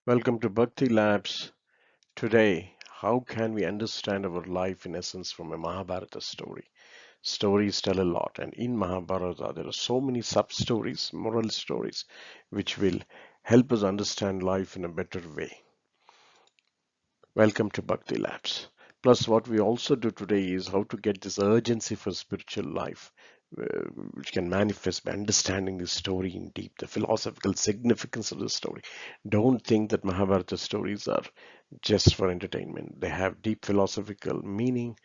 Welcome to Bhakti Labs. Today, how can we understand our life in essence from a Mahabharata story? Stories tell a lot, and in Mahabharata, there are so many sub stories, moral stories, which will help us understand life in a better way. Welcome to Bhakti Labs. Plus, what we also do today is how to get this urgency for spiritual life, uh, which can manifest by understanding the story in deep, the philosophical significance of the story. Don't think that Mahabharata stories are just for entertainment. They have deep philosophical meaning.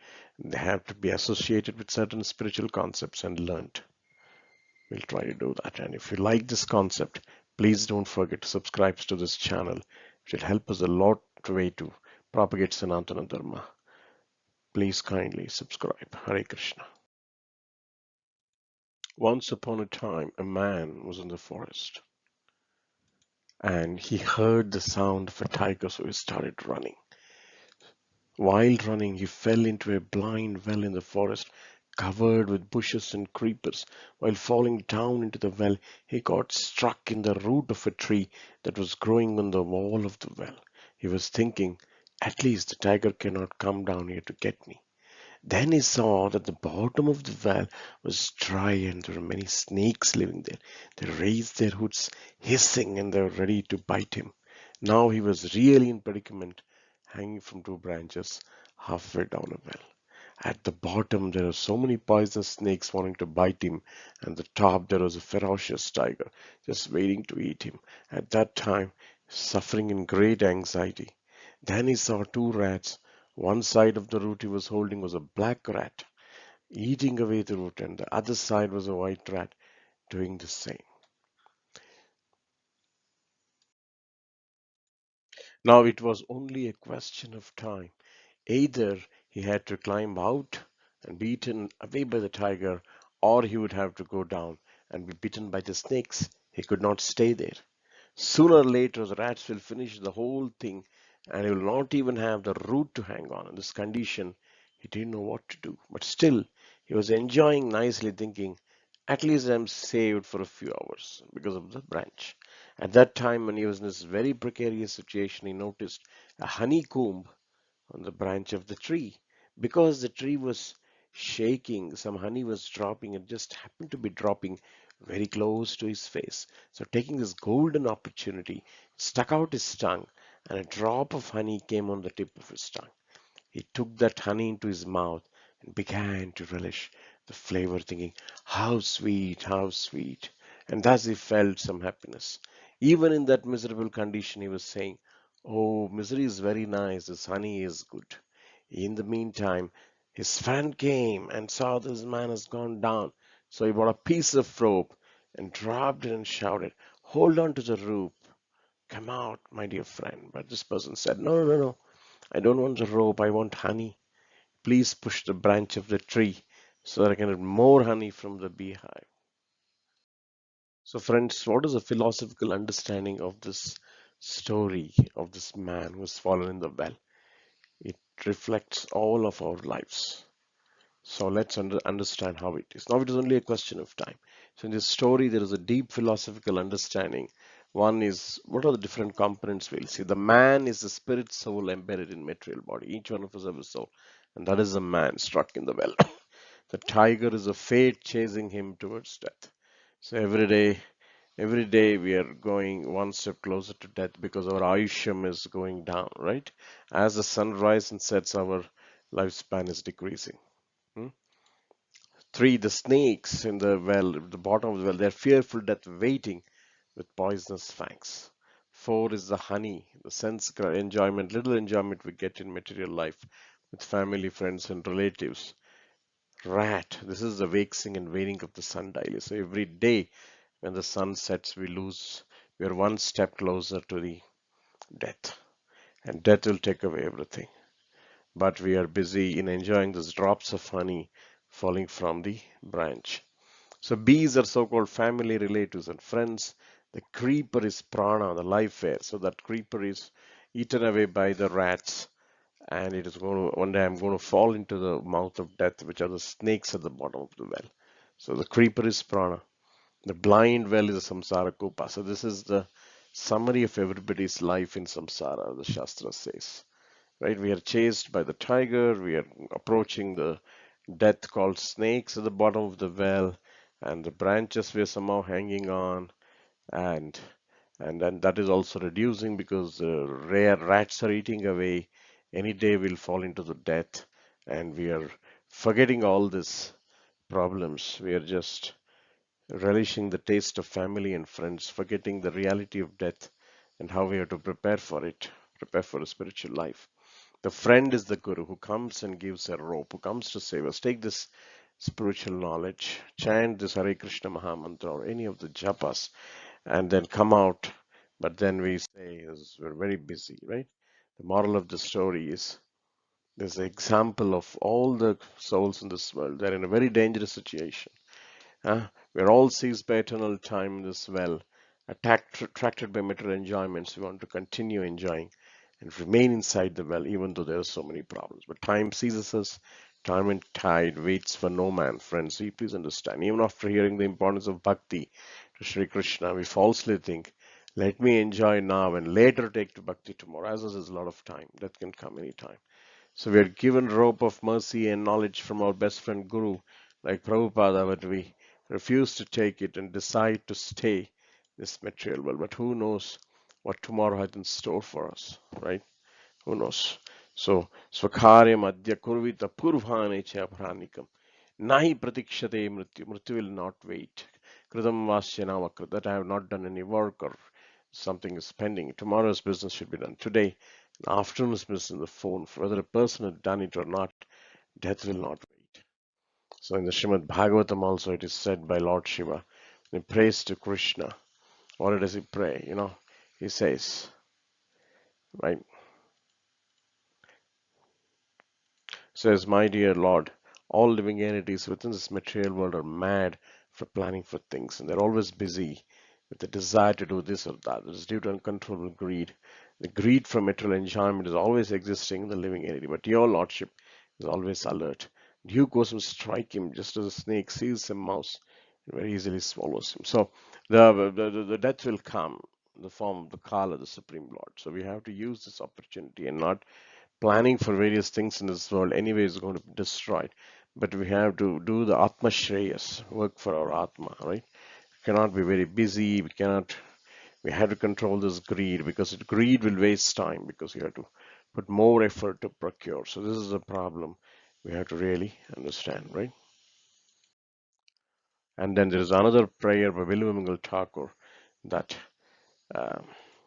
They have to be associated with certain spiritual concepts and learned. We'll try to do that. And if you like this concept, please don't forget to subscribe to this channel. It will help us a lot way to propagate Sanatana Dharma. Please kindly subscribe. Hare Krishna. Once upon a time, a man was in the forest and he heard the sound of a tiger, so he started running. While running, he fell into a blind well in the forest, covered with bushes and creepers. While falling down into the well, he got struck in the root of a tree that was growing on the wall of the well. He was thinking, at least the tiger cannot come down here to get me. Then he saw that the bottom of the well was dry and there were many snakes living there. They raised their hoods, hissing, and they were ready to bite him. Now he was really in predicament, hanging from two branches halfway down a well. At the bottom, there were so many poisonous snakes wanting to bite him, and at the top, there was a ferocious tiger just waiting to eat him. At that time, suffering in great anxiety. Then he saw two rats. One side of the root he was holding was a black rat, eating away the root, and the other side was a white rat doing the same. Now it was only a question of time. Either he had to climb out and be eaten away by the tiger, or he would have to go down and be bitten by the snakes. He could not stay there. Sooner or later, the rats will finish the whole thing and he will not even have the root to hang on. In this condition, he didn't know what to do. But still, he was enjoying nicely, thinking, at least I'm saved for a few hours because of the branch. At that time, when he was in this very precarious situation, he noticed a honeycomb on the branch of the tree. Because the tree was shaking, some honey was dropping and just happened to be dropping very close to his face. So, taking this golden opportunity, stuck out his tongue, and a drop of honey came on the tip of his tongue. He took that honey into his mouth and began to relish the flavor, thinking, how sweet, how sweet. And thus he felt some happiness. Even in that miserable condition, he was saying, oh, misery is very nice, this honey is good. In the meantime, his friend came and saw this man has gone down. So he brought a piece of rope and dropped it and shouted, hold on to the rope. Come out, my dear friend. But this person said, no, no, no. I don't want the rope. I want honey. Please push the branch of the tree so that I can get more honey from the beehive. So, friends, what is the philosophical understanding of this story of this man who has fallen in the well? It reflects all of our lives. So let's understand how it is. Now it is only a question of time. So in this story, there is a deep philosophical understanding. One is what are the different components we'll see. The man is the spirit soul embedded in material body. Each one of us have a soul, and that is the man struck in the well. The tiger is a fate chasing him towards death. So every day we are going one step closer to death because our ayushyam is going down, right? As the sun rises and sets, our lifespan is decreasing. Hmm? Three, the snakes in the well, the bottom of the well, they're fearful death waiting with poisonous fangs. Four is the honey, the sense enjoyment, little enjoyment we get in material life with family, friends, and relatives. Rat, this is the waxing and waning of the sundial. So every day when the sun sets, we are one step closer to the death, and death will take away everything. But we are busy in enjoying those drops of honey falling from the branch. So bees are so-called family, relatives, and friends. The creeper is prana, the life air. So that creeper is eaten away by the rats, and it is going to one day I'm going to fall into the mouth of death, which are the snakes at the bottom of the well. So the creeper is prana. The blind well is a samsara kupa. So this is the summary of everybody's life in samsara, the Shastra says. Right? We are chased by the tiger, we are approaching the death called snakes at the bottom of the well, and the branches we are somehow hanging on, and then that is also reducing because the rare rats are eating away. Any day we'll fall into the death, and we are forgetting all these problems. We are just relishing the taste of family and friends, forgetting the reality of death and how we have to prepare for it, prepare for a spiritual life. The friend is the guru who comes and gives a rope, who comes to save us. Take this spiritual knowledge, chant this Hare Krishna Mahamantra or any of the japas, and then come out. But then we say, we're very busy, right? The moral of the story is there's an example of all the souls in this world. They're in a very dangerous situation. We're all seized by eternal time in this well, attracted by material enjoyments. We want to continue enjoying and remain inside the well, even though there are so many problems. But time seizes us. Time and tide waits for no man, friends. So you please understand. Even after hearing the importance of bhakti to Sri Krishna, we falsely think, let me enjoy now and later take to bhakti tomorrow. As there's a lot of time, that can come anytime. So we are given rope of mercy and knowledge from our best friend Guru, like Prabhupada, but we refuse to take it and decide to stay this material world. But who knows what tomorrow has in store for us, right? Who knows? So, Swakaryam adya kurvita purvhane cha pranikam. Nahi pratikshate mrityu. Mrityu will not wait. Kridam vasyana vakra. That I have not done any work or something is pending. Tomorrow's business should be done today. Afternoon's business in the phone. Whether a person had done it or not, death will not wait. So in the Srimad Bhagavatam also it is said by Lord Shiva, when he prays to Krishna, what does he pray? He says, right? Says, my dear Lord, all living entities within this material world are mad for planning for things, and they're always busy with the desire to do this or that. It is due to uncontrollable greed. The greed for material enjoyment is always existing in the living entity, but your Lordship is always alert. You goes and strike him just as a snake seals a mouse and very easily swallows him. So the death will come in the form of the Kala, the Supreme Lord. So we have to use this opportunity and not planning for various things in this world anyway is going to be destroyed. But we have to do the Atma Shreyas, work for our Atma, right? We cannot be very busy. We have to control this greed because greed will waste time because we have to put more effort to procure. So this is a problem we have to really understand, right? And then there is another prayer by Viluvamangal Thakur that Um,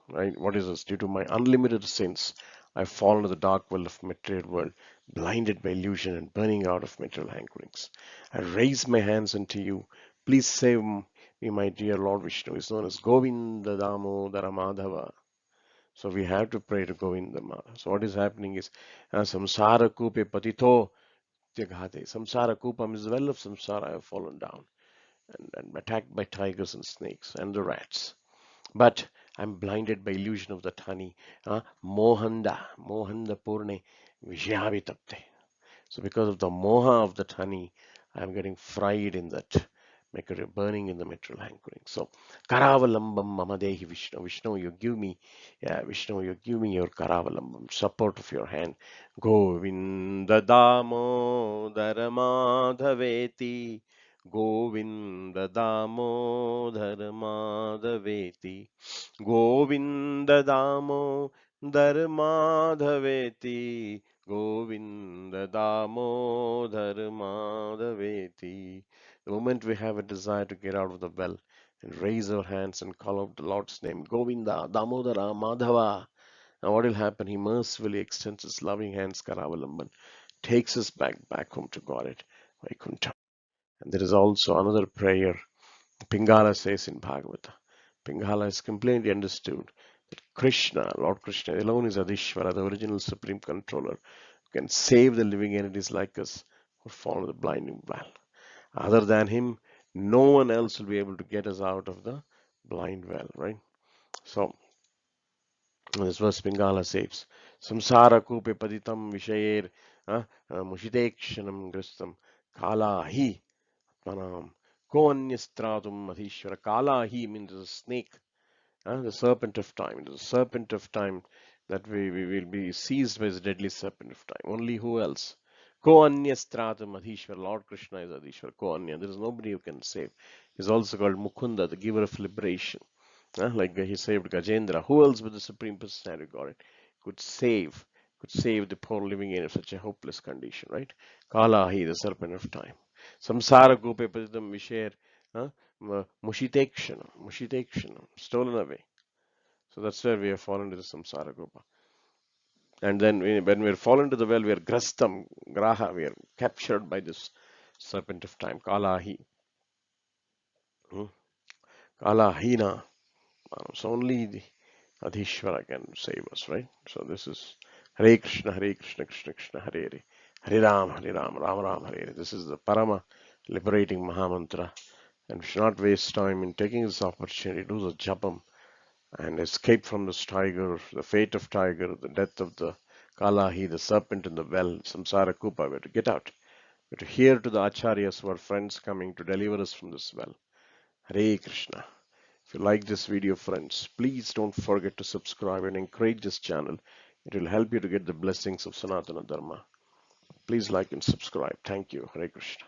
right? What is this? Due to my unlimited sins, I fall into the dark well of material world, blinded by illusion and burning out of material hankerings. I raise my hands unto you. Please save me, my dear Lord Vishnu. Is known as Govinda Damodara Madhava. So we have to pray to Govinda Madhava. So what is happening is samsara kupe patito jaghate. Samsara kupam is the well of samsara. I have fallen down and attacked by tigers and snakes and the rats. But I'm blinded by illusion of that honey. Mohanda Purne Vijayavitapte. So because of the moha of that honey, I'm getting fried in that, burning in the material hankering. So Karavalambam Mamadehi Vishnu. Vishnu, you give me, Vishnu, you give me your Karavalambam, support of your hand. Govinda Damodara Madhaveti. Govinda Damodara Madhaveti. Govinda Damodara Madhaveti. Govinda Damodar Madhaveti. The moment we have a desire to get out of the well and raise our hands and call out the Lord's name, Govinda Damodara Madhava. Now what will happen? He mercifully extends his loving hands, Karavalamban, takes us back home to God at Vaikuntha. And there is also another prayer Pingala says in Bhagavata. Pingala is completely understood that Krishna, Lord Krishna, alone is Adishvara, the original supreme controller, who can save the living entities like us who fall in the blinding well. Other than him, no one else will be able to get us out of the blind well, right? So, this verse Pingala says, Samsara kupe paditam vishayer mushitekshanam gristam kala hi manam koanyastratum adhishvara. Kala hi means a snake The serpent of time. It is the serpent of time that we will be seized by the deadly serpent of time. Only who else? Ko anya stratum adhishwar. Lord Krishna is Adhishwar. Ko anya. There is nobody who can save. He's also called Mukunda, the giver of liberation. Like he saved Gajendra. Who else but the Supreme Personality of Godhead could save? Could save the poor living in such a hopeless condition, right? Kalahi, the serpent of time. Samsara gope padidam vishare. Mushitekshanam, stolen away. So that's where we have fallen to the samsara gopa. And then when we are fallen to the well, we are grastam, graha, we are captured by this serpent of time, kalahi. Hmm? Kalahina. So only the Adhishvara can save us, right? So this is Hare Krishna, Krishna Krishna, Hare Hare, Hare Ram, Ram Ram, Hare Hare. This is the Parama liberating Mahamantra. And we should not waste time in taking this opportunity, do the japam and escape from this tiger, the fate of tiger, the death of the Kalahi, the serpent in the well, Samsara Kupa. We have to get out. We have to hear to the Acharyas who are friends coming to deliver us from this well. Hare Krishna. If you like this video, friends, please don't forget to subscribe and encourage this channel. It will help you to get the blessings of Sanatana Dharma. Please like and subscribe. Thank you. Hare Krishna.